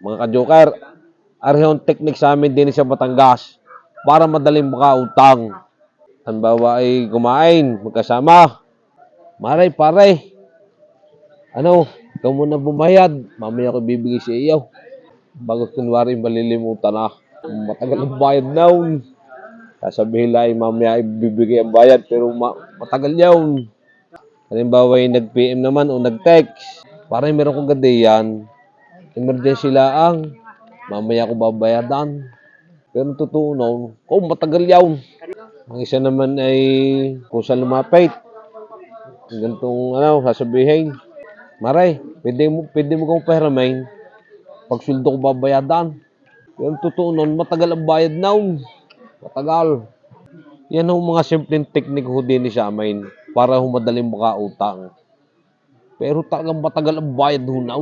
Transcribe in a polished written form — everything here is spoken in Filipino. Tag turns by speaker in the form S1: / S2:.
S1: Mga ka-joker, arihong teknik sa amin din sa Batangas para madaling makautang. Halimbawa ay kumain, magkasama. Maray, pare, ano, ikaw muna bumayad. Mamaya ko bibigay sa iyo. Bago kunwari malilimutan na. Matagal ang bayad na. Sasabihin lang ay mamaya ibibigay ang bayad pero matagal yun. Halimbawa ay nag-PM naman o nag-text. Para meron kong gandiyan, emergency laang. Mamaya ko babayadan. Pero totoo no, matagal yun. Ang isa naman ay kung saan lumapit. Ganitong sasabihin. Maray, pwede mo kong pahiramay. Pag sweldo ko babayadan. Pero totoo nun, matagal ang bayad na. Matagal. Yan ang mga simpleng teknik ho din sa amin para madaling makautang. Pero talagang matagal ang bayad ho na.